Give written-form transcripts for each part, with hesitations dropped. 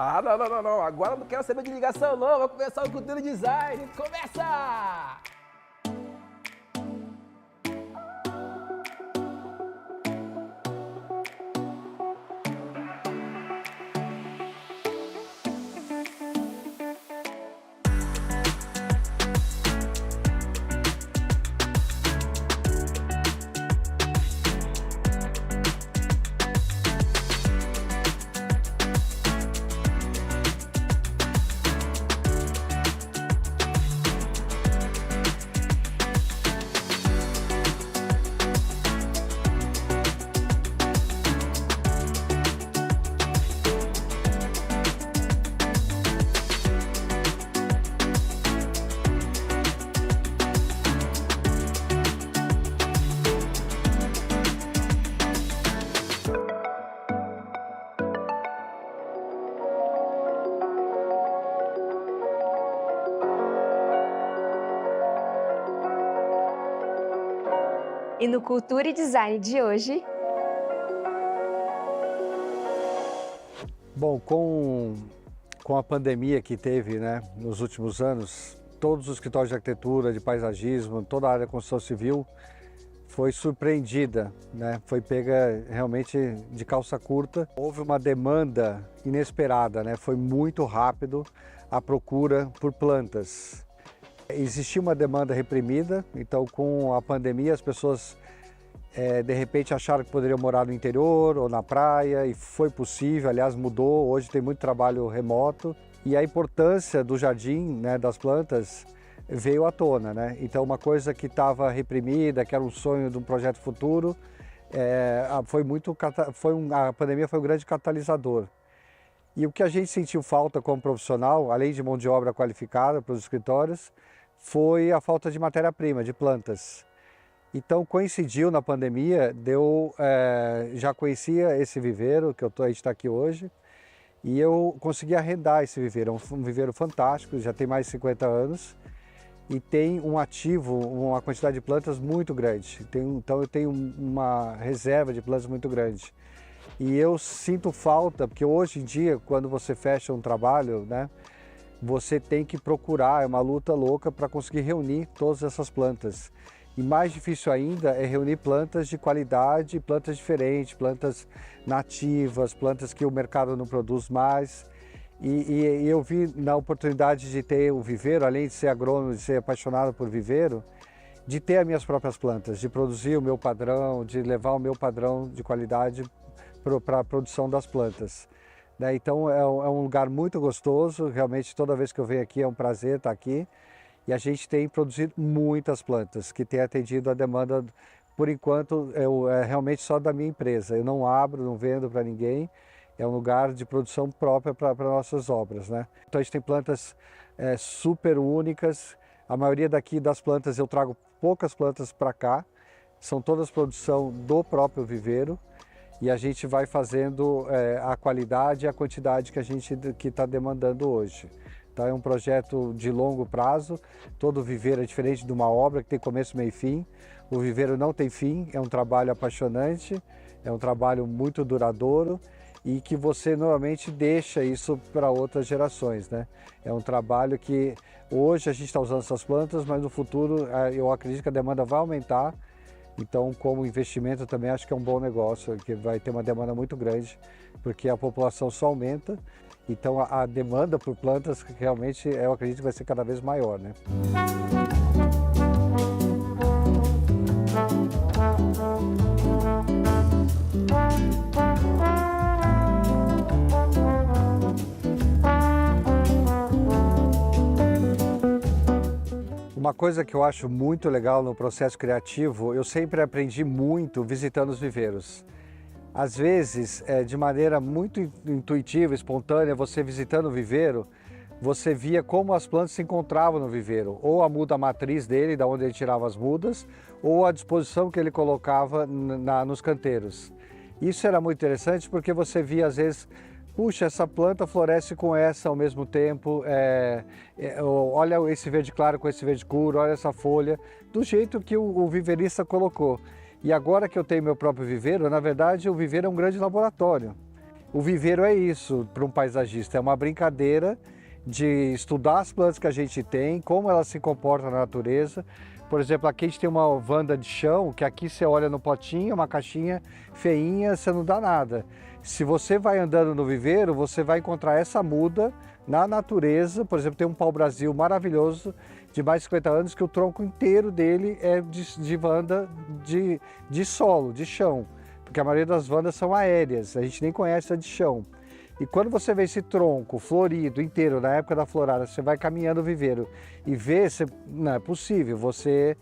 Ah, não, não, não, não. Agora eu não quero saber de ligação, não. Vou começar o Cultura Design. Começa! E no Cultura e Design de hoje... Bom, com a pandemia que teve, né, nos últimos anos, todos os escritórios de arquitetura, de paisagismo, toda a área da construção civil foi surpreendida, né, foi pega realmente de calça curta. Houve uma demanda inesperada, né, foi muito rápido a procura por plantas. Existia uma demanda reprimida, então com a pandemia as pessoas de repente acharam que poderiam morar no interior ou na praia e foi possível, aliás mudou, hoje tem muito trabalho remoto e a importância do jardim, né, das plantas veio à tona, né? Então uma coisa que estava reprimida, que era um sonho de um projeto futuro, a pandemia foi um grande catalisador. E o que a gente sentiu falta como profissional, além de mão de obra qualificada para os escritórios, foi a falta de matéria-prima, de plantas. Então coincidiu na pandemia, já conhecia esse viveiro, que a gente está aqui hoje, e eu consegui arrendar esse viveiro. É um viveiro fantástico, já tem mais de 50 anos, e tem um ativo, uma quantidade de plantas muito grande. Então eu tenho uma reserva de plantas muito grande. E eu sinto falta, porque hoje em dia, quando você fecha um trabalho, né, você tem que procurar, é uma luta louca para conseguir reunir todas essas plantas. E mais difícil ainda é reunir plantas de qualidade, plantas diferentes, plantas nativas, plantas que o mercado não produz mais. E eu vi na oportunidade de ter o viveiro, além de ser agrônomo, de ser apaixonado por viveiro, de ter as minhas próprias plantas, de produzir o meu padrão, de levar o meu padrão de qualidade para a produção das plantas. Então é um lugar muito gostoso, realmente toda vez que eu venho aqui é um prazer estar aqui. E a gente tem produzido muitas plantas, que tem atendido a demanda, por enquanto, é realmente só da minha empresa. Eu não abro, não vendo para ninguém, é um lugar de produção própria para nossas obras, né? Então a gente tem plantas super únicas, a maioria daqui das plantas eu trago poucas plantas para cá, são todas produção do próprio viveiro, e a gente vai fazendo a qualidade e a quantidade que a gente está demandando hoje. Então é um projeto de longo prazo, todo viveiro é diferente de uma obra que tem começo, meio e fim. O viveiro não tem fim, é um trabalho apaixonante, é um trabalho muito duradouro e que você normalmente deixa isso para outras gerações, né? É um trabalho que hoje a gente está usando essas plantas, mas no futuro eu acredito que a demanda vai aumentar. Então, como investimento também acho que é um bom negócio, que vai ter uma demanda muito grande, porque a população só aumenta. Então a demanda por plantas realmente eu acredito que vai ser cada vez maior, né? Uma coisa que eu acho muito legal no processo criativo, eu sempre aprendi muito visitando os viveiros. Às vezes, de maneira muito intuitiva, espontânea, você visitando o viveiro, você via como as plantas se encontravam no viveiro, ou a muda matriz dele, da onde ele tirava as mudas, ou a disposição que ele colocava nos canteiros. Isso era muito interessante porque você via às vezes, puxa, essa planta floresce com essa ao mesmo tempo, olha esse verde claro com esse verde escuro, olha essa folha, do jeito que o viveirista colocou. E agora que eu tenho meu próprio viveiro, na verdade o viveiro é um grande laboratório. O viveiro é isso para um paisagista, é uma brincadeira de estudar as plantas que a gente tem, como elas se comportam na natureza. Por exemplo, aqui a gente tem uma vanda de chão, que aqui você olha no potinho, uma caixinha feinha, você não dá nada. Se você vai andando no viveiro, você vai encontrar essa muda na natureza. Por exemplo, tem um pau-brasil maravilhoso de mais de 50 anos, que o tronco inteiro dele é de vanda de solo, de chão. Porque a maioria das vandas são aéreas, a gente nem conhece a de chão. E quando você vê esse tronco florido inteiro, na época da florada, você vai caminhando o viveiro e vê, não é possível, você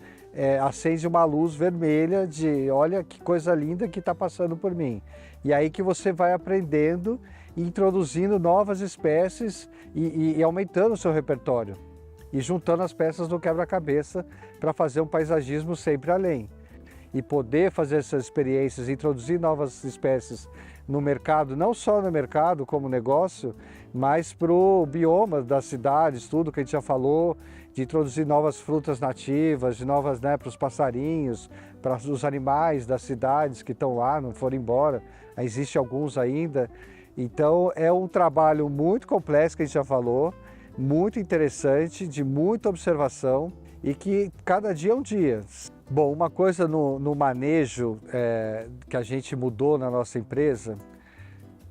acende uma luz vermelha de olha que coisa linda que está passando por mim. E aí que você vai aprendendo e introduzindo novas espécies e aumentando o seu repertório. E juntando as peças do quebra-cabeça para fazer um paisagismo sempre além. E poder fazer essas experiências, introduzir novas espécies no mercado, não só no mercado como negócio, mas para o bioma das cidades, tudo que a gente já falou, de introduzir novas frutas nativas, de novas, né, para os passarinhos, para os animais das cidades que estão lá, não foram embora, existem alguns ainda. Então é um trabalho muito complexo que a gente já falou, muito interessante, de muita observação e que cada dia é um dia. Bom, uma coisa no manejo que a gente mudou na nossa empresa,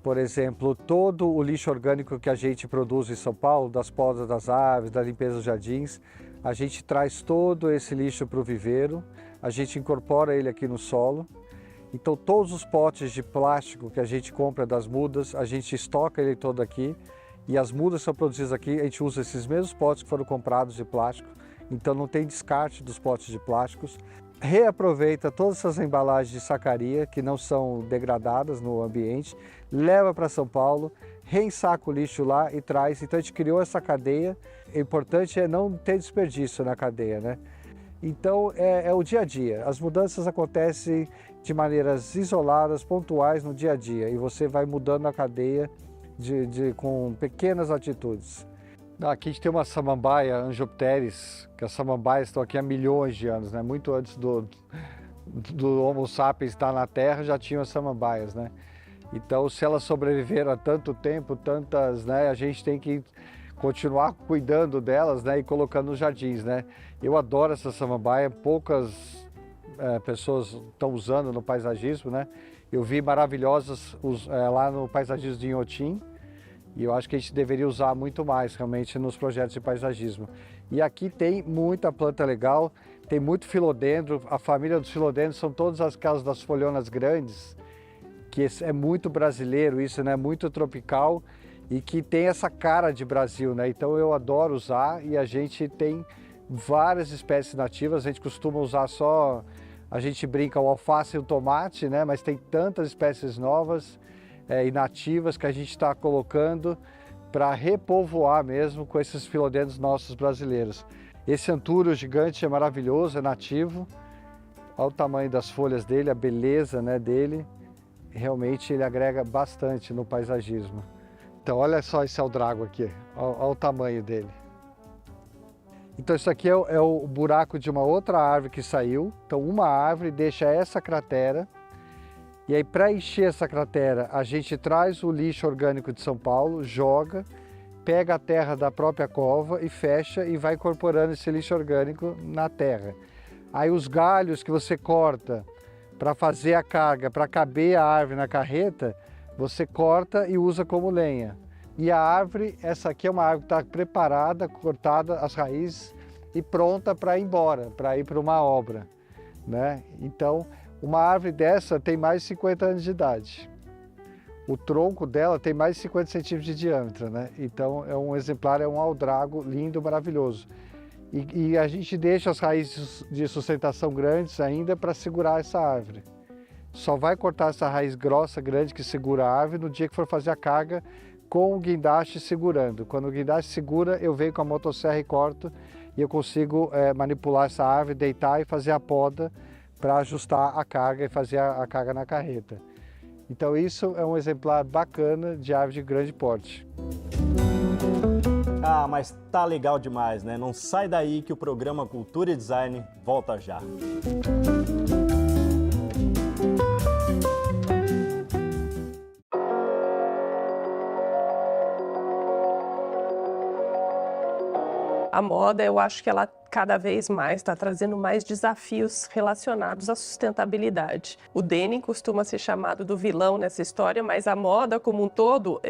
por exemplo, todo o lixo orgânico que a gente produz em São Paulo, das podas das árvores, da limpeza dos jardins, a gente traz todo esse lixo para o viveiro, a gente incorpora ele aqui no solo. Então todos os potes de plástico que a gente compra das mudas, a gente estoca ele todo aqui e as mudas são produzidas aqui, a gente usa esses mesmos potes que foram comprados de plástico. Então não tem descarte dos potes de plásticos. Reaproveita todas essas embalagens de sacaria que não são degradadas no ambiente, leva para São Paulo, reensaca o lixo lá e traz. Então a gente criou essa cadeia. O importante é não ter desperdício na cadeia, né? Então é o dia a dia. As mudanças acontecem de maneiras isoladas, pontuais no dia a dia e você vai mudando a cadeia com pequenas atitudes. Aqui a gente tem uma samambaia Angiopteris, que as samambaias estão aqui há milhões de anos, né? Muito antes do Homo sapiens estar na Terra, já tinham as samambaias, né? Então, se elas sobreviveram há tanto tempo, tantas, né? A gente tem que continuar cuidando delas, né? E colocando nos jardins, né? Eu adoro essa samambaia, poucas pessoas estão usando no paisagismo, né? Eu vi maravilhosas lá no paisagismo de Inhotim. E eu acho que a gente deveria usar muito mais realmente nos projetos de paisagismo. E aqui tem muita planta legal, tem muito filodendro, a família dos filodendros são todas as casas das folhonas grandes, que é muito brasileiro isso, né? Muito tropical e que tem essa cara de Brasil, né? Então eu adoro usar e a gente tem várias espécies nativas, a gente costuma usar só, a gente brinca o alface e o tomate, né? Mas tem tantas espécies novas e nativas que a gente está colocando para repovoar mesmo com esses filodendros nossos brasileiros. Esse antúrio gigante é maravilhoso, é nativo. Olha o tamanho das folhas dele, a beleza, né, dele. Realmente ele agrega bastante no paisagismo. Então olha só esse aldrago aqui, olha o tamanho dele. Então isso aqui é o buraco de uma outra árvore que saiu. Então uma árvore deixa essa cratera. E aí, para encher essa cratera, a gente traz o lixo orgânico de São Paulo, joga, pega a terra da própria cova e fecha e vai incorporando esse lixo orgânico na terra. Aí os galhos que você corta para fazer a carga, para caber a árvore na carreta, você corta e usa como lenha. E a árvore, essa aqui é uma árvore que está preparada, cortada as raízes e pronta para ir embora, para ir para uma obra, né? Então, uma árvore dessa tem mais de 50 anos de idade. O tronco dela tem mais de 50 centímetros de diâmetro, né? Então é um exemplar, é um aldrago lindo, maravilhoso. E a gente deixa as raízes de sustentação grandes ainda para segurar essa árvore. Só vai cortar essa raiz grossa, grande, que segura a árvore no dia que for fazer a carga com o guindaste segurando. Quando o guindaste segura, eu venho com a motosserra e corto e eu consigo manipular essa árvore, deitar e fazer a poda para ajustar a carga e fazer a carga na carreta. Então isso é um exemplar bacana de árvore de grande porte. Ah, mas tá legal demais, né? Não sai daí que o programa Cultura e Design volta já. A moda, eu acho que ela cada vez mais está trazendo mais desafios relacionados à sustentabilidade. O denim costuma ser chamado do vilão nessa história, mas a moda como um todo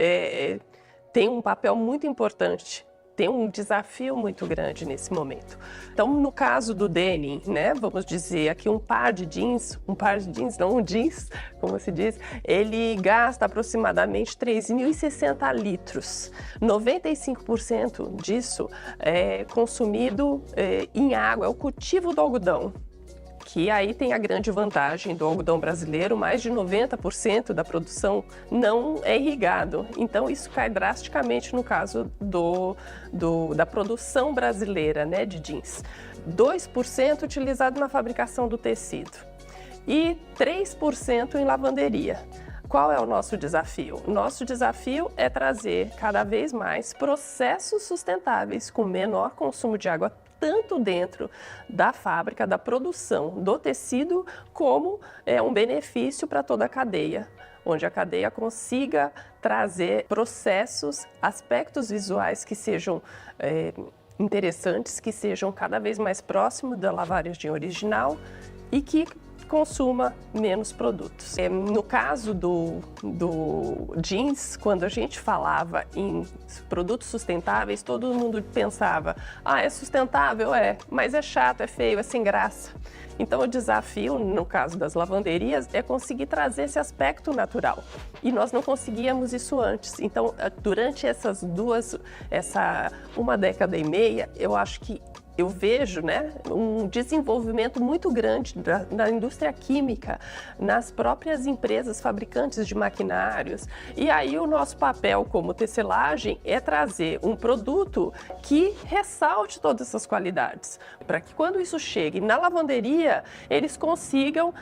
tem um papel muito importante. Tem um desafio muito grande nesse momento. Então, no caso do denim, né, vamos dizer aqui um jeans, um jeans, como se diz, ele gasta aproximadamente 3.060 litros. 95% disso é consumido em água, é o cultivo do algodão. Que aí tem a grande vantagem do algodão brasileiro, mais de 90% da produção não é irrigado. Então isso cai drasticamente no caso da produção brasileira, né, de jeans. 2% utilizado na fabricação do tecido e 3% em lavanderia. Qual é o nosso desafio? O nosso desafio é trazer cada vez mais processos sustentáveis com menor consumo de água, tanto dentro da fábrica, da produção do tecido, como um benefício para toda a cadeia, onde a cadeia consiga trazer processos, aspectos visuais que sejam interessantes, que sejam cada vez mais próximos da lavagem original e que consuma menos produtos. No caso do jeans, quando a gente falava em produtos sustentáveis, todo mundo pensava, é sustentável? Mas é chato, é feio, é sem graça. Então o desafio, no caso das lavanderias, é conseguir trazer esse aspecto natural. E nós não conseguíamos isso antes. Então, durante uma década e meia, eu acho que eu vejo, né, um desenvolvimento muito grande na indústria química, nas próprias empresas fabricantes de maquinários. E aí o nosso papel como tecelagem é trazer um produto que ressalte todas essas qualidades, para que quando isso chegue na lavanderia, eles consigam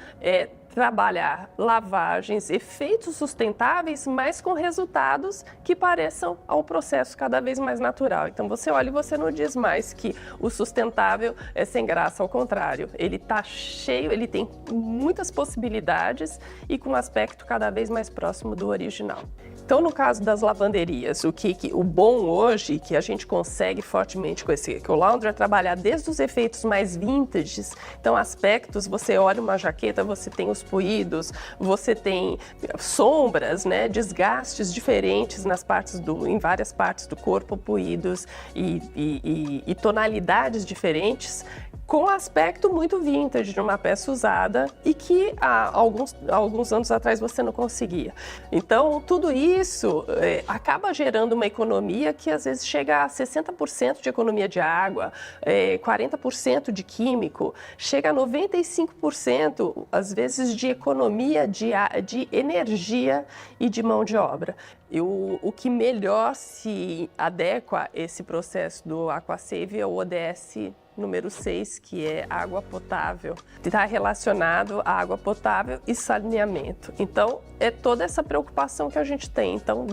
trabalhar lavagens, efeitos sustentáveis, mas com resultados que pareçam a um processo cada vez mais natural. Então você olha e você não diz mais que o sustentável é sem graça, ao contrário. Ele está cheio, ele tem muitas possibilidades e com um aspecto cada vez mais próximo do original. Então, no caso das lavanderias, o bom hoje, que a gente consegue fortemente com o Laundry, é trabalhar desde os efeitos mais vintages. Então, aspectos, você olha uma jaqueta, você tem os puídos, você tem sombras, né, desgastes diferentes em várias partes do corpo, puídos e tonalidades diferentes, com aspecto muito vintage de uma peça usada e que há alguns anos atrás você não conseguia. Então, tudo isso acaba gerando uma economia que às vezes chega a 60% de economia de água, 40% de químico, chega a 95% às vezes de economia de energia e de mão de obra. O que melhor se adequa a esse processo do AquaSave é o ODS número 6, que é água potável. Está relacionado à água potável e saneamento. Então, é toda essa preocupação que a gente tem. Então,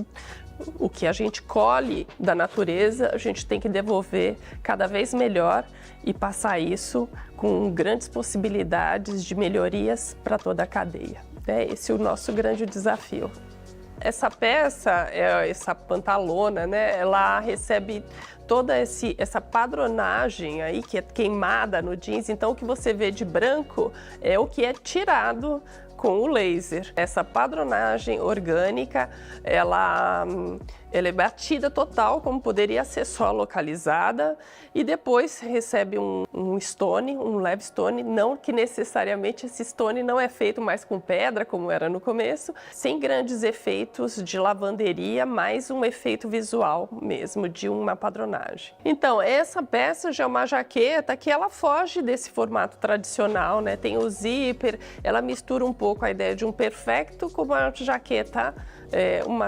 o que a gente colhe da natureza, a gente tem que devolver cada vez melhor e passar isso com grandes possibilidades de melhorias para toda a cadeia. Esse é o nosso grande desafio. Essa peça, essa pantalona, né, ela recebe toda essa padronagem aí que é queimada no jeans. Então, o que você vê de branco é o que é tirado com o laser. Essa padronagem orgânica, ela é batida total, como poderia ser só localizada, e depois recebe um stone, um leve stone, não que necessariamente esse stone não é feito mais com pedra, como era no começo, sem grandes efeitos de lavanderia, mais um efeito visual mesmo de uma padronagem. Então, essa peça já é uma jaqueta que ela foge desse formato tradicional, né? Tem o zíper, ela mistura um pouco a ideia de um perfecto com uma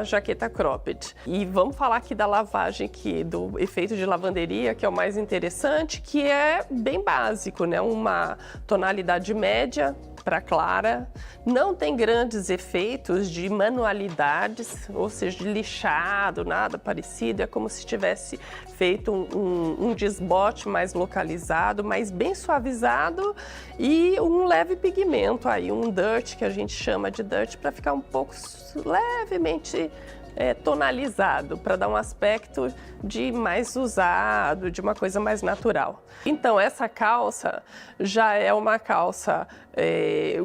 jaqueta cropped. E vamos falar aqui da lavagem, do efeito de lavanderia, que é o mais interessante, que é bem básico, né? Uma tonalidade média para clara, não tem grandes efeitos de manualidades, ou seja, de lixado, nada parecido, é como se tivesse feito um desbote mais localizado, mas bem suavizado e um leve pigmento aí, um dirt, que a gente chama de dirt, para ficar um pouco levemente tonalizado, para dar um aspecto de mais usado, de uma coisa mais natural. Então, essa calça já é uma calça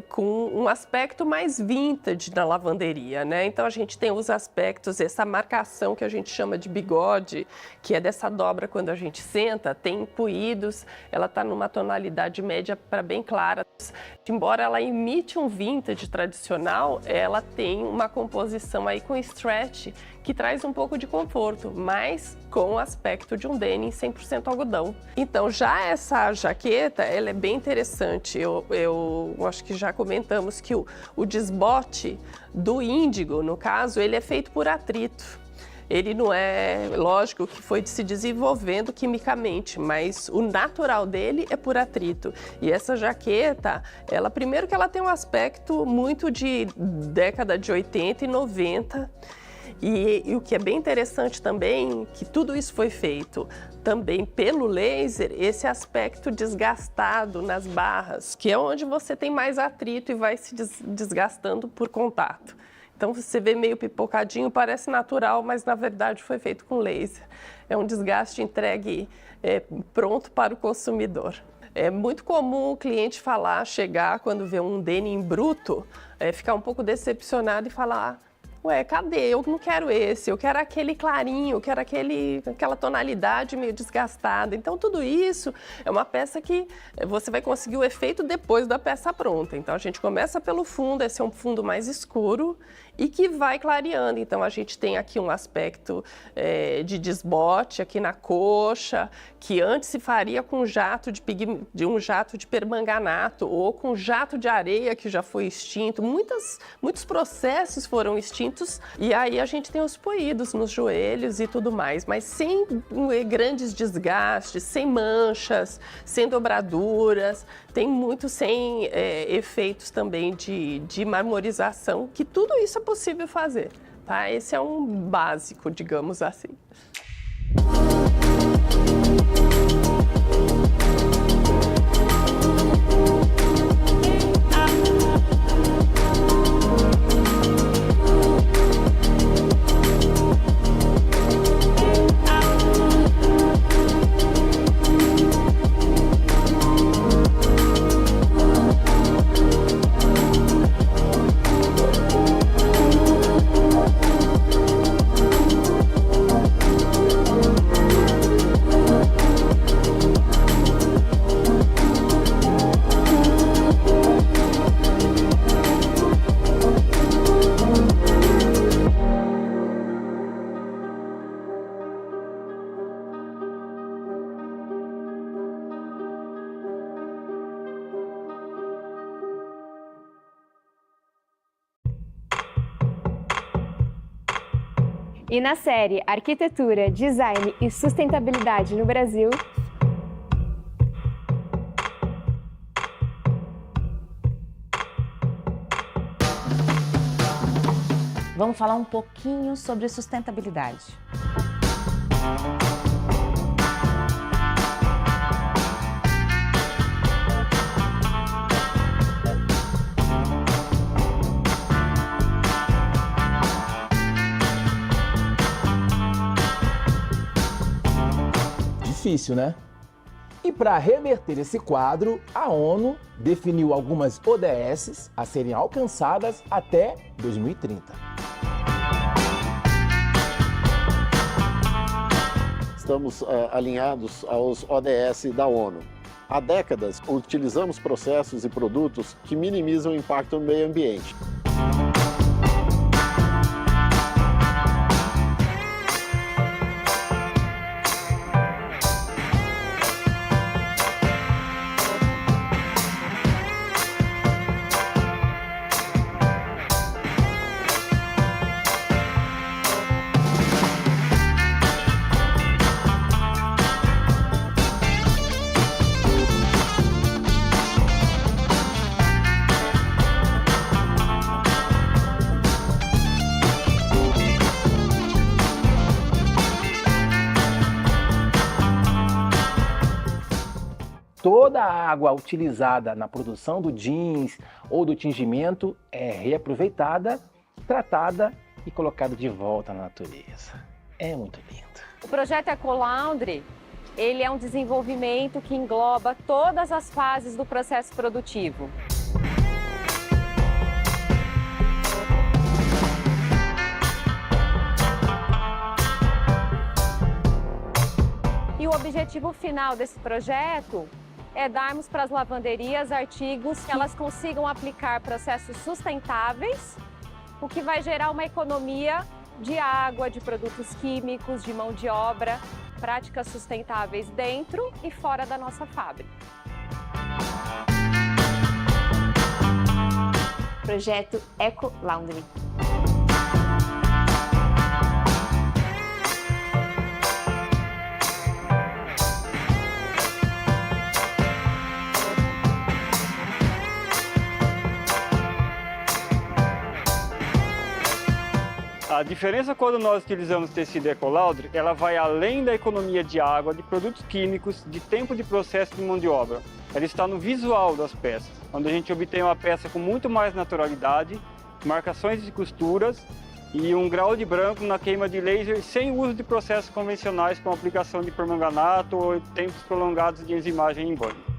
com um aspecto mais vintage na lavanderia, né? Então, a gente tem os aspectos, essa marcação que a gente chama de bigode, que é dessa dobra quando a gente senta, tem puídos, ela está numa tonalidade média para bem clara. Embora ela imite um vintage tradicional, ela tem uma composição aí com stretch que traz um pouco de conforto, mas com o aspecto de um denim 100% algodão. Então, já essa jaqueta, ela é bem interessante. Eu acho que já comentamos que o desbote do índigo, no caso, ele é feito por atrito. Ele não é, lógico, que foi se desenvolvendo quimicamente, mas o natural dele é por atrito. E essa jaqueta, primeiro que ela tem um aspecto muito de década de 80 e 90, e o que é bem interessante também, que tudo isso foi feito também pelo laser, esse aspecto desgastado nas barras, que é onde você tem mais atrito e vai se desgastando por contato. Então, você vê meio pipocadinho, parece natural, mas na verdade foi feito com laser. É um desgaste entregue pronto para o consumidor. É muito comum o cliente chegar quando vê um denim bruto, ficar um pouco decepcionado e falar: ué, cadê? Eu não quero esse, eu quero aquele clarinho, eu quero aquela tonalidade meio desgastada. Então, tudo isso é uma peça que você vai conseguir o efeito depois da peça pronta. Então, a gente começa pelo fundo, esse é um fundo mais escuro e que vai clareando. Então, a gente tem aqui um aspecto de desbote aqui na coxa, que antes se faria com um jato de permanganato ou com jato de areia que já foi extinto. Muitos processos foram extintos e aí a gente tem os poídos nos joelhos e tudo mais, mas sem grandes desgastes, sem manchas, sem dobraduras, tem muito sem efeitos também de marmorização, que tudo isso é possível fazer, tá? Esse é um básico, digamos assim. E na série Arquitetura, Design e Sustentabilidade no Brasil, vamos falar um pouquinho sobre sustentabilidade. Difícil, né? E para reverter esse quadro, a ONU definiu algumas ODS a serem alcançadas até 2030. Estamos alinhados aos ODS da ONU. Há décadas, utilizamos processos e produtos que minimizam o impacto no meio ambiente. Toda a água utilizada na produção do jeans ou do tingimento é reaproveitada, tratada e colocado de volta na natureza. É muito lindo. O projeto EcoLaundry, ele é um desenvolvimento que engloba todas as fases do processo produtivo. E o objetivo final desse projeto é darmos para as lavanderias artigos que elas consigam aplicar processos sustentáveis, o que vai gerar uma economia de água, de produtos químicos, de mão de obra, práticas sustentáveis dentro e fora da nossa fábrica. Projeto EcoLaundry. A diferença quando nós utilizamos tecido EcoLaundry, ela vai além da economia de água, de produtos químicos, de tempo de processo de mão de obra. Ela está no visual das peças, onde a gente obtém uma peça com muito mais naturalidade, marcações de costuras e um grau de branco na queima de laser sem uso de processos convencionais como aplicação de permanganato ou tempos prolongados de enzimagem em banho.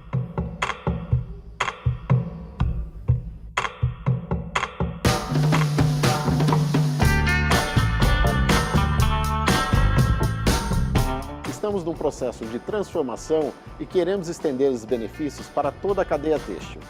Estamos num processo de transformação e queremos estender os benefícios para toda a cadeia têxtil.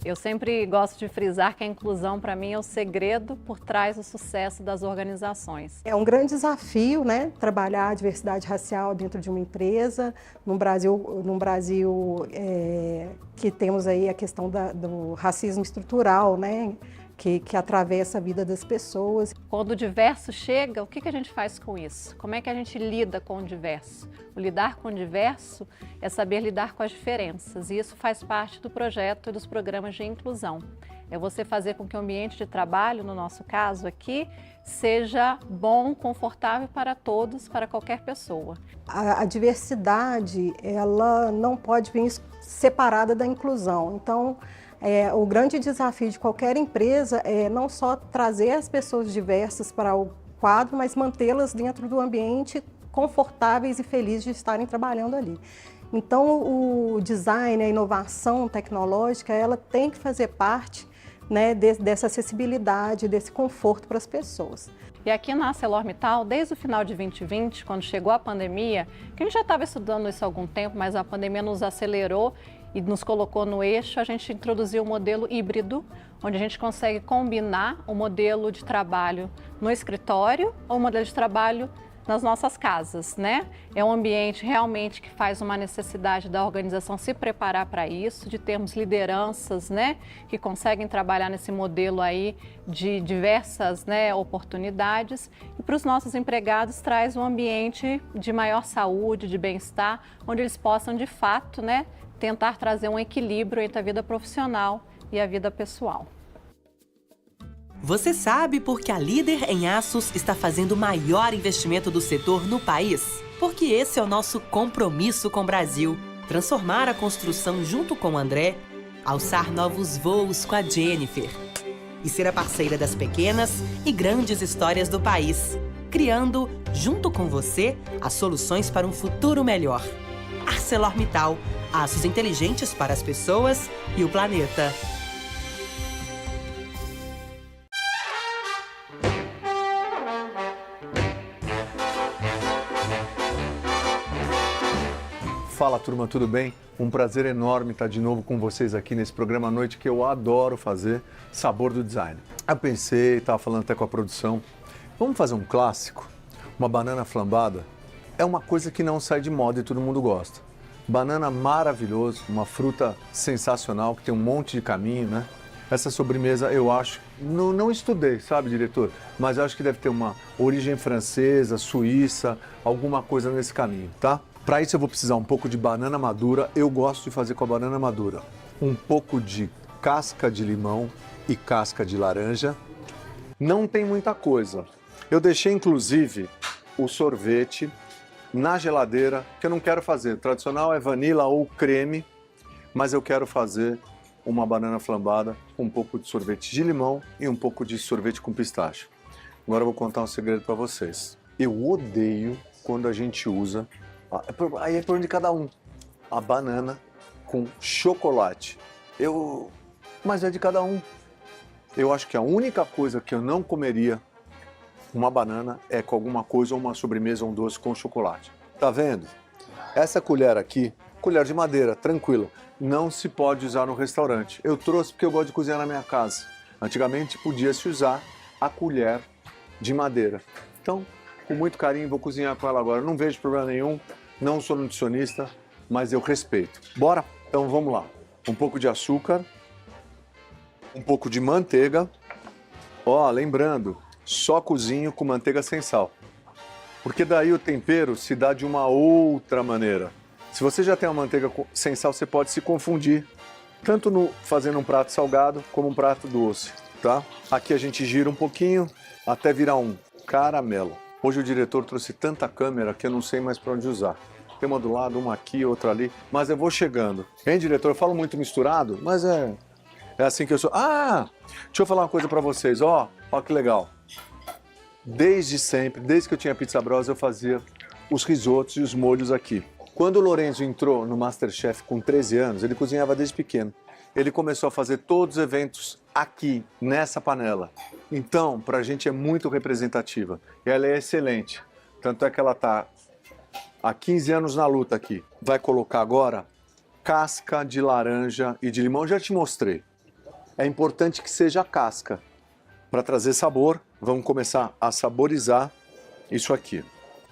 Eu sempre gosto de frisar que a inclusão, para mim, é o segredo por trás do sucesso das organizações. É um grande desafio, né, trabalhar a diversidade racial dentro de uma empresa, num Brasil que temos aí a questão do racismo estrutural, né, que atravessa a vida das pessoas. Quando o diverso chega, o que a gente faz com isso? Como é que a gente lida com o diverso? O lidar com o diverso é saber lidar com as diferenças, e isso faz parte do projeto e dos programas de inclusão. É você fazer com que o ambiente de trabalho, no nosso caso aqui, seja bom, confortável para todos, para qualquer pessoa. A diversidade, ela não pode vir separada da inclusão. Então, o grande desafio de qualquer empresa é não só trazer as pessoas diversas para o quadro, mas mantê-las dentro do ambiente confortáveis e felizes de estarem trabalhando ali. Então, o design, a inovação tecnológica, ela tem que fazer parte, né, dessa acessibilidade, desse conforto para as pessoas. E aqui na ArcelorMittal, desde o final de 2020, quando chegou a pandemia, que a gente já estava estudando isso há algum tempo, mas a pandemia nos acelerou e nos colocou no eixo, a gente introduziu o modelo híbrido, onde a gente consegue combinar o modelo de trabalho no escritório ou o modelo de trabalho nas nossas casas, né? É um ambiente realmente que faz uma necessidade da organização se preparar para isso, de termos lideranças, né, que conseguem trabalhar nesse modelo aí de diversas, né, oportunidades. E para os nossos empregados traz um ambiente de maior saúde, de bem-estar, onde eles possam de fato, né, tentar trazer um equilíbrio entre a vida profissional e a vida pessoal. Você sabe por que a Líder em Aços está fazendo o maior investimento do setor no país? Porque esse é o nosso compromisso com o Brasil. Transformar a construção junto com o André, alçar novos voos com a Jennifer e ser a parceira das pequenas e grandes histórias do país, criando, junto com você, as soluções para um futuro melhor. ArcelorMittal, aços inteligentes para as pessoas e o planeta. Fala turma, tudo bem? Um prazer enorme estar de novo com vocês aqui nesse programa à noite que eu adoro fazer, Sabor do Design. Eu pensei, estava falando até com a produção, vamos fazer um clássico? Uma banana flambada é uma coisa que não sai de moda e todo mundo gosta. Banana maravilhoso, uma fruta sensacional que tem um monte de caminho, né? Essa sobremesa eu acho, não estudei, sabe, diretor? Mas eu acho que deve ter uma origem francesa, suíça, alguma coisa nesse caminho, tá? Para isso eu vou precisar um pouco de banana madura. Eu gosto de fazer com a banana madura. Um pouco de casca de limão e casca de laranja. Não tem muita coisa. Eu deixei inclusive o sorvete na geladeira, que eu não quero fazer. O tradicional é vanila ou creme, mas eu quero fazer uma banana flambada com um pouco de sorvete de limão e um pouco de sorvete com pistache. Agora eu vou contar um segredo para vocês. Eu odeio quando a gente usa, aí é por onde cada um, a banana com chocolate. Mas é de cada um. Eu acho que a única coisa que eu não comeria uma banana é com alguma coisa, ou uma sobremesa ou um doce com chocolate. Tá vendo? Essa colher aqui, colher de madeira, tranquila, não se pode usar no restaurante. Eu trouxe porque eu gosto de cozinhar na minha casa. Antigamente podia-se usar a colher de madeira. Então, com muito carinho, vou cozinhar com ela agora. Não vejo problema nenhum, não sou nutricionista, mas eu respeito. Bora? Então vamos lá. Um pouco de açúcar, um pouco de manteiga. Ó, lembrando, só cozinho com manteiga sem sal. Porque daí o tempero se dá de uma outra maneira. Se você já tem uma manteiga sem sal, você pode se confundir, tanto fazendo um prato salgado como um prato doce, tá? Aqui a gente gira um pouquinho até virar um caramelo. Hoje o diretor trouxe tanta câmera que eu não sei mais para onde usar. Tem uma do lado, uma aqui, outra ali, mas eu vou chegando. Hein, diretor? Eu falo muito misturado, mas é assim que eu sou. Ah, deixa eu falar uma coisa para vocês, ó que legal. Desde sempre, desde que eu tinha Pizza Bros, eu fazia os risotos e os molhos aqui. Quando o Lorenzo entrou no MasterChef com 13 anos, ele cozinhava desde pequeno. Ele começou a fazer todos os eventos aqui, nessa panela. Então, pra gente é muito representativa. E ela é excelente. Tanto é que ela tá há 15 anos na luta aqui. Vai colocar agora casca de laranja e de limão. Já te mostrei. É importante que seja casca. Para trazer sabor, vamos começar a saborizar isso aqui.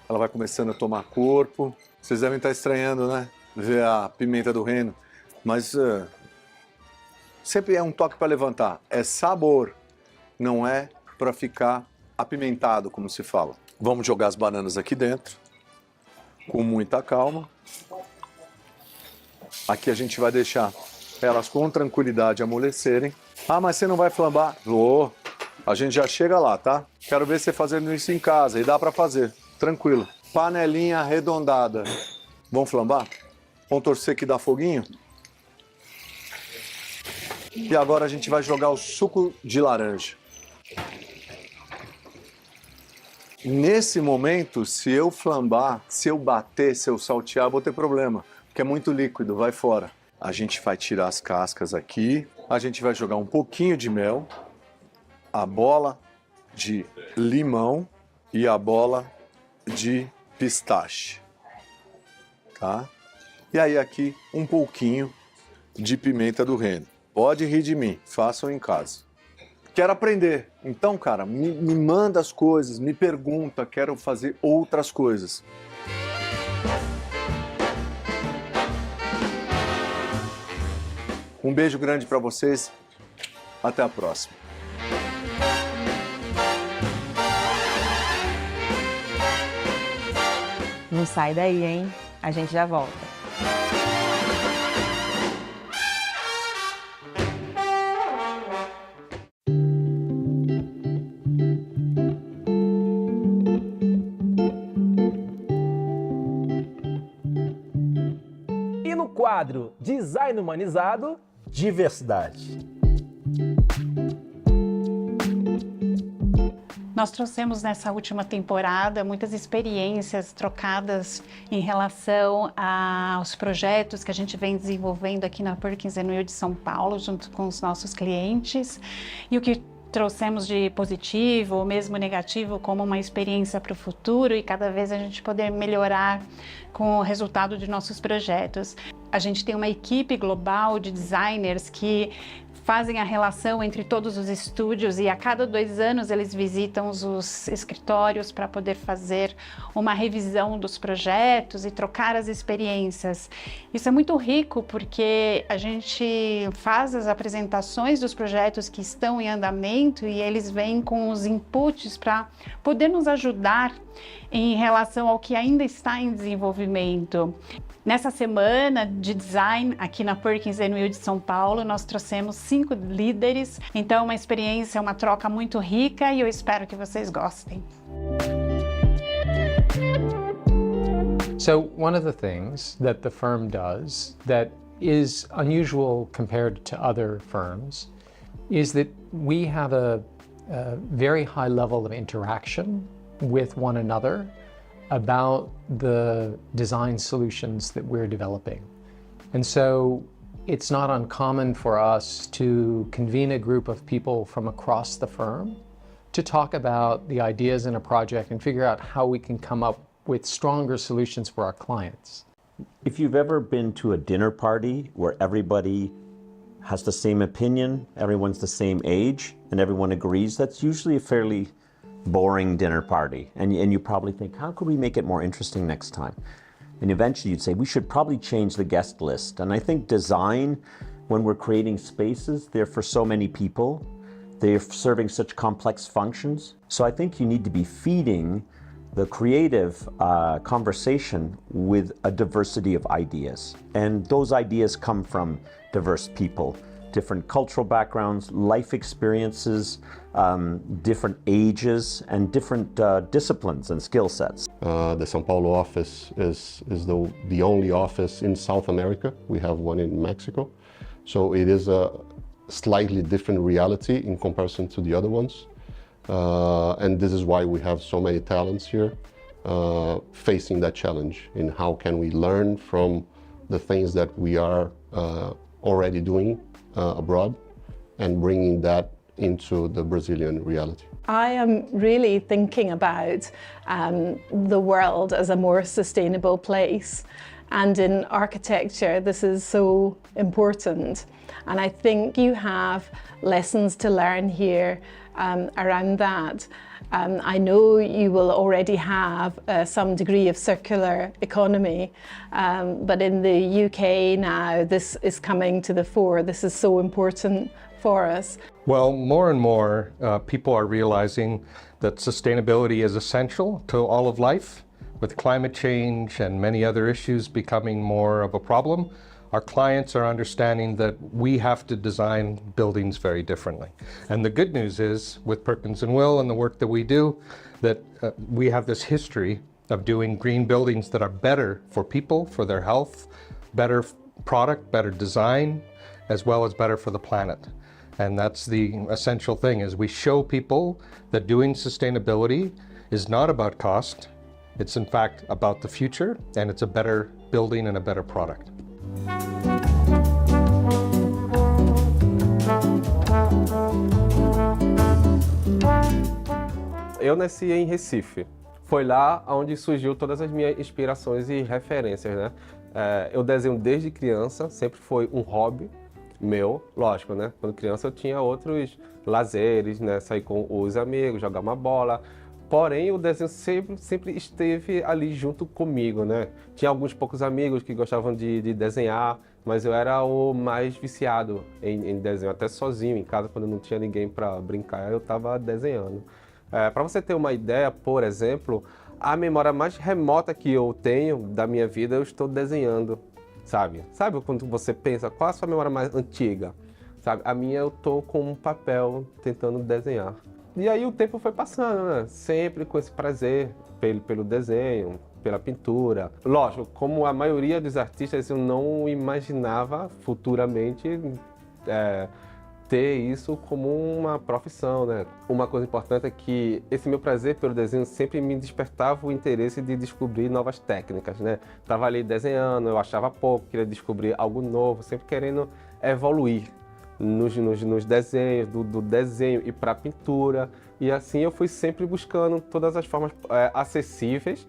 Ela vai começando a tomar corpo. Vocês devem estar estranhando, né? Ver a pimenta do reino. Mas sempre é um toque para levantar. É sabor, não é para ficar apimentado, como se fala. Vamos jogar as bananas aqui dentro, com muita calma. Aqui a gente vai deixar elas com tranquilidade amolecerem. Ah, mas você não vai flambar? Vou. A gente já chega lá, tá? Quero ver você fazendo isso em casa, e dá para fazer, tranquilo. Panelinha arredondada. Vamos flambar? Vamos torcer que dá foguinho? E agora a gente vai jogar o suco de laranja. Nesse momento, se eu flambar, se eu bater, se eu saltear, eu vou ter problema, porque é muito líquido, vai fora. A gente vai tirar as cascas aqui, a gente vai jogar um pouquinho de mel, a bola de limão e a bola de pistache, tá? E aí aqui um pouquinho de pimenta do reino. Pode rir de mim, façam em casa. Quero aprender, então, cara, me manda as coisas, me pergunta, quero fazer outras coisas. Um beijo grande para vocês, até a próxima. Não sai daí, hein? A gente já volta. E no quadro Design Humanizado, diversidade. Nós trouxemos nessa última temporada muitas experiências trocadas em relação aos projetos que a gente vem desenvolvendo aqui na Perkins & Will de São Paulo, junto com os nossos clientes. E o que trouxemos de positivo ou mesmo negativo como uma experiência para o futuro e cada vez a gente poder melhorar com o resultado de nossos projetos. A gente tem uma equipe global de designers que fazem a relação entre todos os estúdios e a cada 2 anos eles visitam os escritórios para poder fazer uma revisão dos projetos e trocar as experiências. Isso é muito rico porque a gente faz as apresentações dos projetos que estão em andamento e eles vêm com os inputs para poder nos ajudar em relação ao que ainda está em desenvolvimento. Nessa semana de design aqui na Perkins & Will de São Paulo, nós trouxemos 5 líderes, então uma experiência, uma troca muito rica e eu espero que vocês gostem. So one of the things that the firm does that is unusual compared to other firms is that we have a very high level of interaction with one another about the design solutions that we're developing. And so it's not uncommon for us to convene a group of people from across the firm to talk about the ideas in a project and figure out how we can come up with stronger solutions for our clients. If you've ever been to a dinner party where everybody has the same opinion, everyone's the same age, and everyone agrees, that's usually a fairly boring dinner party. And you probably think, how could we make it more interesting next time? And eventually you'd say, we should probably change the guest list. And I think design, when we're creating spaces, they're for so many people. They're serving such complex functions. So I think you need to be feeding the creative conversation with a diversity of ideas. And those ideas come from diverse people, different cultural backgrounds, life experiences, different ages, and different disciplines and skill sets. The São Paulo office is the only office in South America. We have one in Mexico. So it is a slightly different reality in comparison to the other ones. And this is why we have so many talents here facing that challenge in how can we learn from the things that we are already doing abroad and bringing that into the Brazilian reality. I am really thinking about the world as a more sustainable place, and in architecture this is so important, and I think you have lessons to learn here around that. I know you will already have some degree of circular economy, but in the UK now this is coming to the fore. This is so important for us. Well, more and more people are realizing that sustainability is essential to all of life. With climate change and many other issues becoming more of a problem, our clients are understanding that we have to design buildings very differently. And the good news is, with Perkins & Will and the work that we do, that we have this history of doing green buildings that are better for people, for their health, better product, better design, as well as better for the planet. And that's the essential thing, is we show people that doing sustainability is not about cost. It's in fact about the future, and it's a better building and a better product. Eu nasci em Recife. Foi lá onde surgiu todas as minhas inspirações e referências, né? Eu desenho desde criança, sempre foi um hobby meu, lógico, né? Quando criança eu tinha outros lazeres, né? Sair com os amigos, jogar uma bola. Porém, o desenho sempre esteve ali junto comigo, né? Tinha alguns poucos amigos que gostavam de desenhar, mas eu era o mais viciado em desenho, até sozinho em casa, quando não tinha ninguém para brincar, eu estava desenhando. Para você ter uma ideia, por exemplo, a memória mais remota que eu tenho da minha vida, eu estou desenhando, sabe? Sabe quando você pensa, qual é a sua memória mais antiga? Sabe? A minha, eu estou com um papel tentando desenhar. E aí o tempo foi passando, né? Sempre com esse prazer pelo desenho, pela pintura. Lógico, como a maioria dos artistas, eu não imaginava futuramente ter isso como uma profissão, né? Uma coisa importante é que esse meu prazer pelo desenho sempre me despertava o interesse de descobrir novas técnicas, né? Tava ali desenhando, eu achava pouco, queria descobrir algo novo, sempre querendo evoluir nos desenhos, do desenho e para a pintura. E assim eu fui sempre buscando todas as formas acessíveis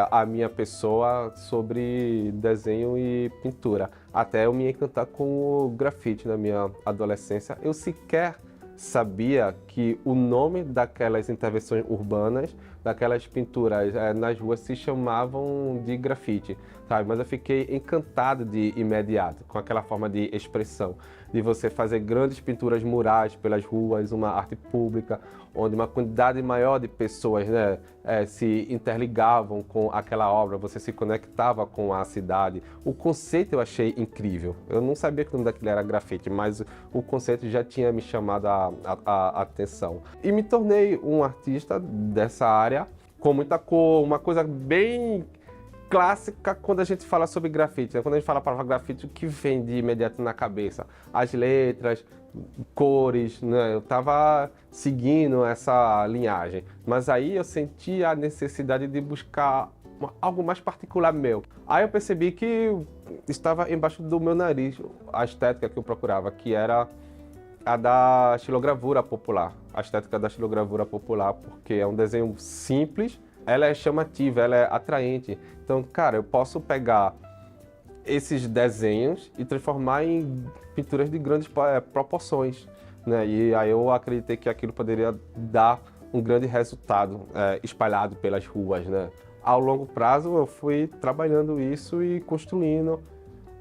à minha pessoa sobre desenho e pintura. Até eu me encantar com o grafite na minha adolescência. Eu sequer sabia que o nome daquelas intervenções urbanas, daquelas pinturas nas ruas, se chamavam de grafite, sabe? Mas eu fiquei encantado de imediato com aquela forma de expressão, de você fazer grandes pinturas murais pelas ruas, uma arte pública, onde uma quantidade maior de pessoas, né, se interligavam com aquela obra, você se conectava com a cidade. O conceito eu achei incrível. Eu não sabia que o nome daquilo era grafite, mas o conceito já tinha me chamado a atenção. E me tornei um artista dessa área, com muita cor, uma coisa bem clássica quando a gente fala sobre grafite, né? Quando a gente fala a palavra grafite, o que vem de imediato na cabeça? As letras, cores, né? Eu estava seguindo essa linhagem, mas aí eu senti a necessidade de buscar algo mais particular meu. Aí eu percebi que estava embaixo do meu nariz a estética que eu procurava, que era a da xilogravura popular. A estética da xilogravura popular, porque é um desenho simples, ela é chamativa, ela é atraente. Então, cara, eu posso pegar esses desenhos e transformar em pinturas de grandes proporções, né? E aí eu acreditei que aquilo poderia dar um grande resultado espalhado pelas ruas, né? Ao longo prazo eu fui trabalhando isso e construindo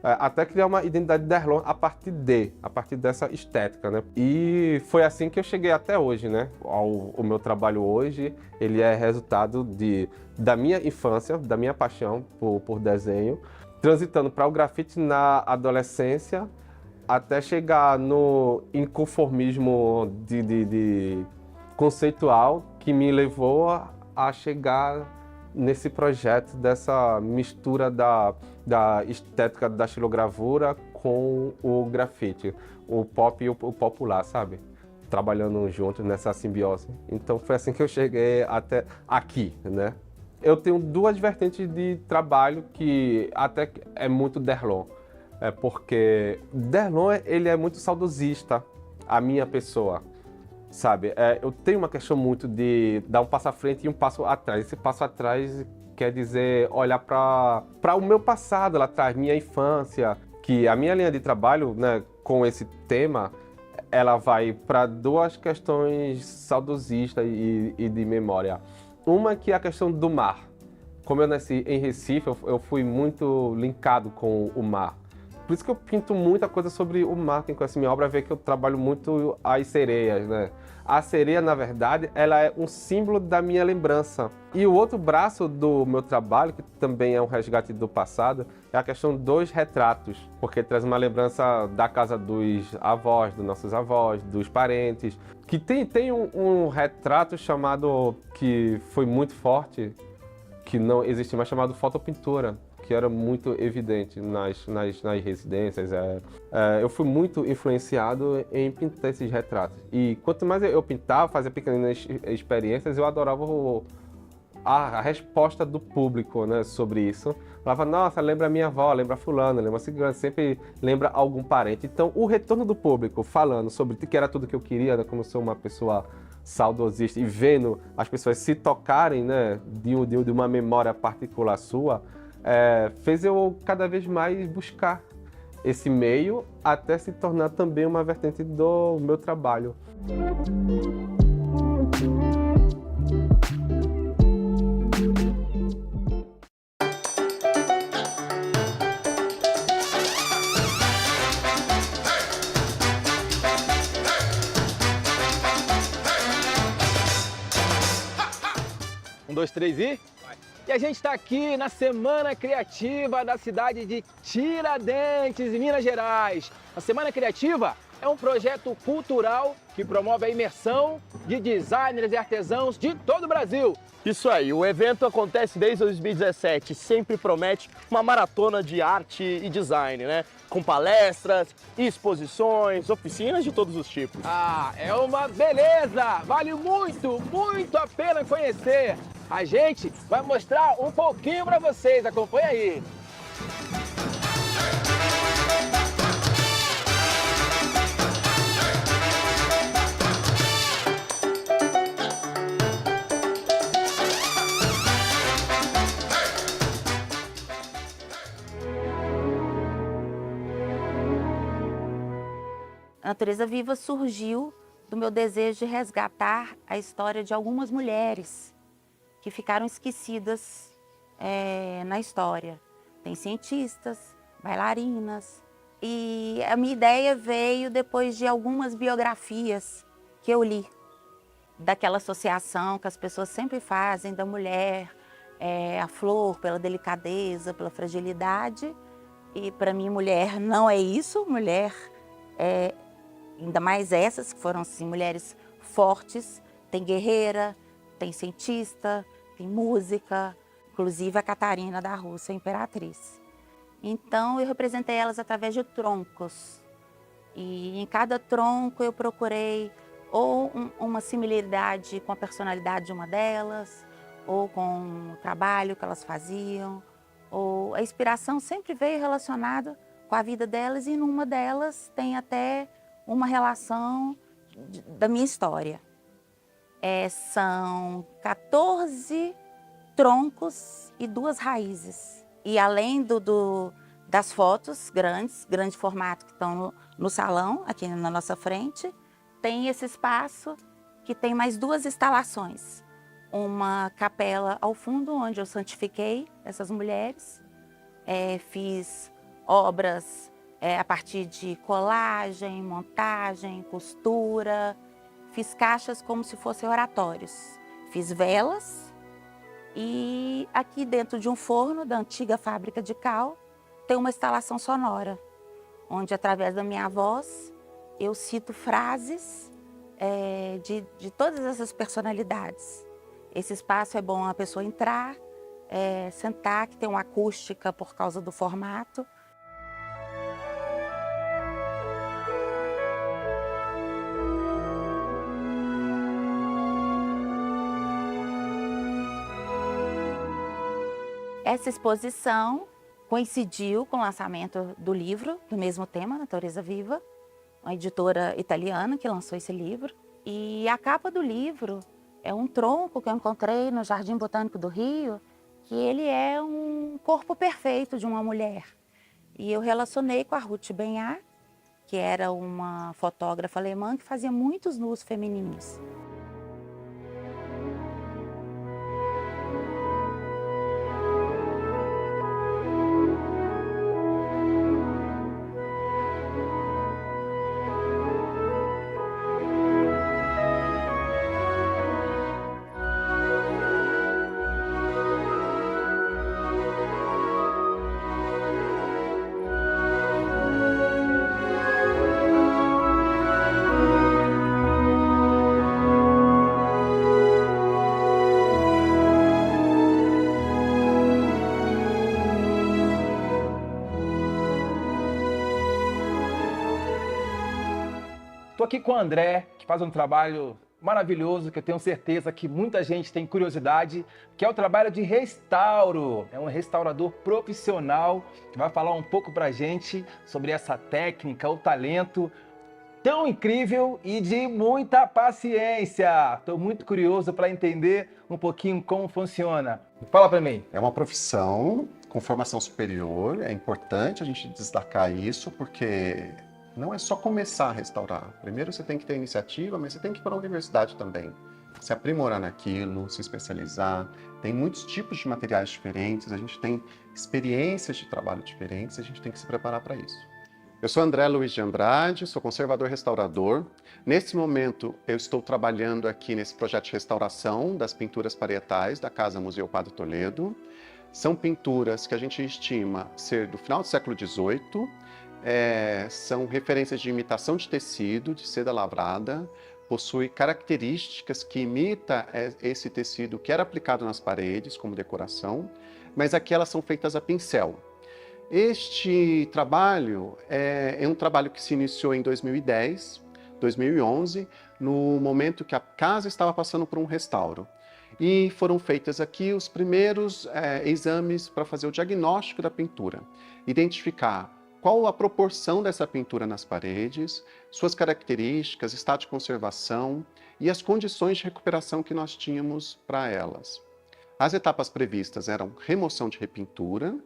até criar uma identidade Derlon a partir dessa estética, né? E foi assim que eu cheguei até hoje, né? O meu trabalho hoje, ele é resultado da minha infância, da minha paixão por desenho, transitando para o grafite na adolescência, até chegar no inconformismo conceitual que me levou a chegar nesse projeto dessa mistura da estética da xilogravura com o grafite, o pop e o popular, sabe? Trabalhando juntos nessa simbiose. Então foi assim que eu cheguei até aqui, né? Eu tenho duas vertentes de trabalho que até é muito Derlon, porque Derlon ele é muito saudosista, a minha pessoa. Sabe, eu tenho uma questão muito de dar um passo à frente e um passo atrás. Esse passo atrás quer dizer olhar para o meu passado lá atrás, minha infância, que a minha linha de trabalho, né, com esse tema, ela vai para duas questões saudosistas e de memória. Uma que é a questão do mar. Como eu nasci em Recife, eu fui muito linkado com o mar. Por isso que eu pinto muita coisa sobre o mar. Quem conhece minha obra vê que eu trabalho muito as sereias, né? A sereia, na verdade, ela é um símbolo da minha lembrança. E o outro braço do meu trabalho, que também é um resgate do passado, é a questão dos retratos. Porque traz uma lembrança da casa dos avós, dos nossos avós, dos parentes. Que tem um retrato chamado, que foi muito forte, que não existe mais, chamado fotopintura, que era muito evidente nas residências. Eu fui muito influenciado em pintar esses retratos. E quanto mais eu pintava, fazia pequenas experiências, eu adorava a resposta do público, né, sobre isso. Falava, nossa, lembra a minha avó, lembra a fulana, lembra a cigana, sempre lembra algum parente. Então, o retorno do público falando sobre que era tudo que eu queria, né, como eu sou uma pessoa saudosista, e vendo as pessoas se tocarem, né, de uma memória particular sua, fez eu cada vez mais buscar esse meio até se tornar também uma vertente do meu trabalho. Um, dois, três e... E a gente está aqui na Semana Criativa da cidade de Tiradentes, em Minas Gerais. A Semana Criativa é um projeto cultural que promove a imersão de designers e artesãos de todo o Brasil. Isso aí, o evento acontece desde 2017, sempre promete uma maratona de arte e design, né? Com palestras, exposições, oficinas de todos os tipos. Ah, é uma beleza! Vale muito, muito a pena conhecer. A gente vai mostrar um pouquinho para vocês, acompanha aí. A Natureza Viva surgiu do meu desejo de resgatar a história de algumas mulheres que ficaram esquecidas na história. Tem cientistas, bailarinas, e a minha ideia veio depois de algumas biografias que eu li, daquela associação que as pessoas sempre fazem da mulher, a flor pela delicadeza, pela fragilidade, e para mim mulher não é isso, mulher é, ainda mais essas que foram assim, mulheres fortes, tem guerreira, tem cientista, tem música, inclusive a Catarina da Rússia, a imperatriz. Então eu representei elas através de troncos. E em cada tronco eu procurei ou uma similaridade com a personalidade de uma delas, ou com o trabalho que elas faziam, ou a inspiração sempre veio relacionada com a vida delas, e numa delas tem até uma relação da minha história. São 14 troncos e 2 raízes. E além das fotos grande formato, que estão no salão, aqui na nossa frente, tem esse espaço que tem mais 2 instalações. Uma capela ao fundo, onde eu santifiquei essas mulheres. Fiz obras a partir de colagem, montagem, costura. Fiz caixas como se fossem oratórios. Fiz velas. E aqui dentro de um forno da antiga fábrica de cal, tem uma instalação sonora, onde através da minha voz eu cito frases de todas essas personalidades. Esse espaço é bom a pessoa entrar, sentar, que tem uma acústica por causa do formato. Essa exposição coincidiu com o lançamento do livro do mesmo tema, Natureza Viva, uma editora italiana que lançou esse livro. E a capa do livro é um tronco que eu encontrei no Jardim Botânico do Rio, que ele é um corpo perfeito de uma mulher. E eu relacionei com a Ruth Benhar, que era uma fotógrafa alemã que fazia muitos nus femininos. Estou aqui com o André, que faz um trabalho maravilhoso, que eu tenho certeza que muita gente tem curiosidade, que é o trabalho de restauro. É um restaurador profissional que vai falar um pouco pra gente sobre essa técnica, o talento tão incrível e de muita paciência. Estou muito curioso para entender um pouquinho como funciona. Fala para mim. É uma profissão com formação superior, é importante a gente destacar isso, porque não é só começar a restaurar. Primeiro você tem que ter iniciativa, mas você tem que ir para a universidade também. Se aprimorar naquilo, se especializar. Tem muitos tipos de materiais diferentes, a gente tem experiências de trabalho diferentes, a gente tem que se preparar para isso. Eu sou André Luiz de Andrade, sou conservador restaurador. Nesse momento eu estou trabalhando aqui nesse projeto de restauração das pinturas parietais da Casa Museu Padre Toledo. São pinturas que a gente estima ser do final do século XVIII, são referências de imitação de tecido, de seda lavrada, possui características que imita esse tecido que era aplicado nas paredes como decoração, mas aqui elas são feitas a pincel. Este trabalho é um trabalho que se iniciou em 2010, 2011, no momento que a casa estava passando por um restauro. E foram feitas aqui os primeiros exames para fazer o diagnóstico da pintura, identificar qual a proporção dessa pintura nas paredes, suas características, estado de conservação e as condições de recuperação que nós tínhamos para elas. As etapas previstas eram remoção de repintura,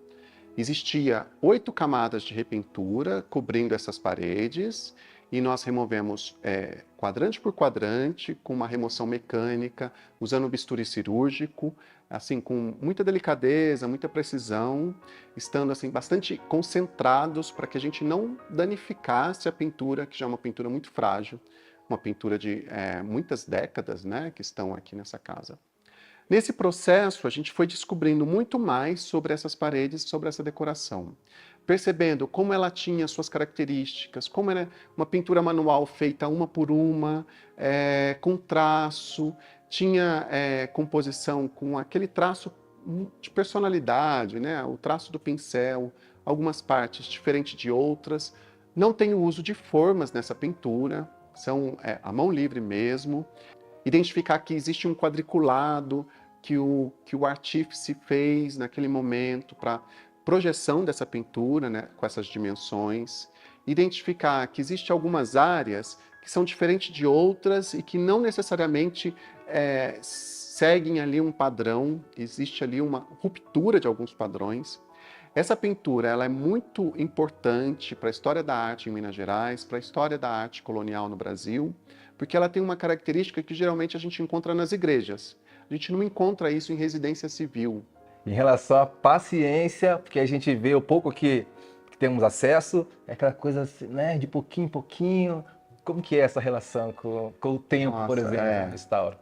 existia 8 camadas de repintura cobrindo essas paredes e nós removemos quadrante por quadrante com uma remoção mecânica, usando bisturi cirúrgico, assim, com muita delicadeza, muita precisão, estando assim bastante concentrados para que a gente não danificasse a pintura, que já é uma pintura muito frágil, uma pintura de muitas décadas, né, que estão aqui nessa casa. Nesse processo, a gente foi descobrindo muito mais sobre essas paredes, sobre essa decoração, percebendo como ela tinha suas características, como era uma pintura manual feita uma por uma, com traço, tinha composição com aquele traço de personalidade, né? O traço do pincel, algumas partes diferentes de outras. Não tem o uso de formas nessa pintura, são a mão livre mesmo. Identificar que existe um quadriculado que o artífice fez naquele momento para projeção dessa pintura, né, com essas dimensões. Identificar que existem algumas áreas que são diferentes de outras e que não necessariamente seguem ali um padrão, existe ali uma ruptura de alguns padrões. Essa pintura ela é muito importante para a história da arte em Minas Gerais, para a história da arte colonial no Brasil, porque ela tem uma característica que geralmente a gente encontra nas igrejas. A gente não encontra isso em residência civil. Em relação à paciência, porque a gente vê o pouco que temos acesso, é aquela coisa assim, né, de pouquinho em pouquinho. Como que é essa relação com o tempo, por exemplo, restauro?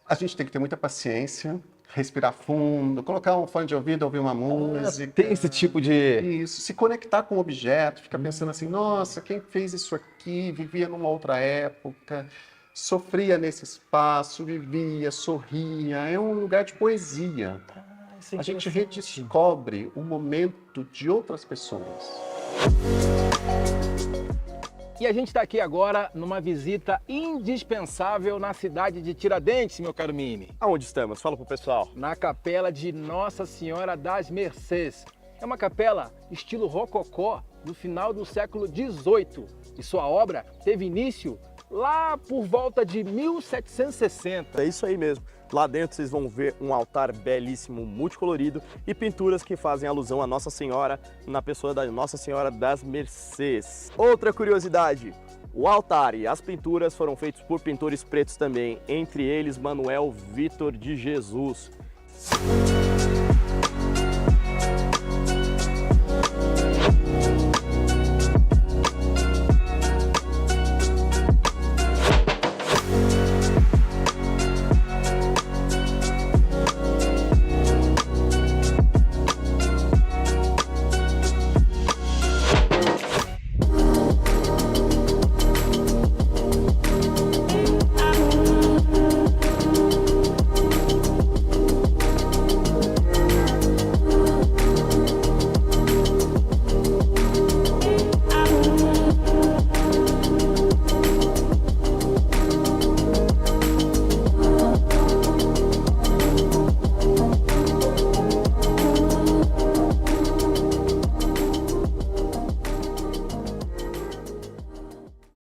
A gente tem que ter muita paciência, respirar fundo, colocar um fone de ouvido, ouvir uma música. Tem esse tipo de... Isso, se conectar com o objeto, ficar pensando assim, nossa, quem fez isso aqui vivia numa outra época, sofria nesse espaço, vivia, sorria, é um lugar de poesia. A gente redescobre o momento de outras pessoas. E a gente está aqui agora numa visita indispensável na cidade de Tiradentes, meu caro Mini. Aonde estamos? Fala pro pessoal. Na capela de Nossa Senhora das Mercês. É uma capela estilo rococó do final do século XVIII. E sua obra teve início lá por volta de 1760. É isso aí mesmo. Lá dentro vocês vão ver um altar belíssimo, multicolorido e pinturas que fazem alusão a Nossa Senhora na pessoa da Nossa Senhora das Mercês. Outra curiosidade, o altar e as pinturas foram feitos por pintores pretos também, entre eles Manuel Vitor de Jesus.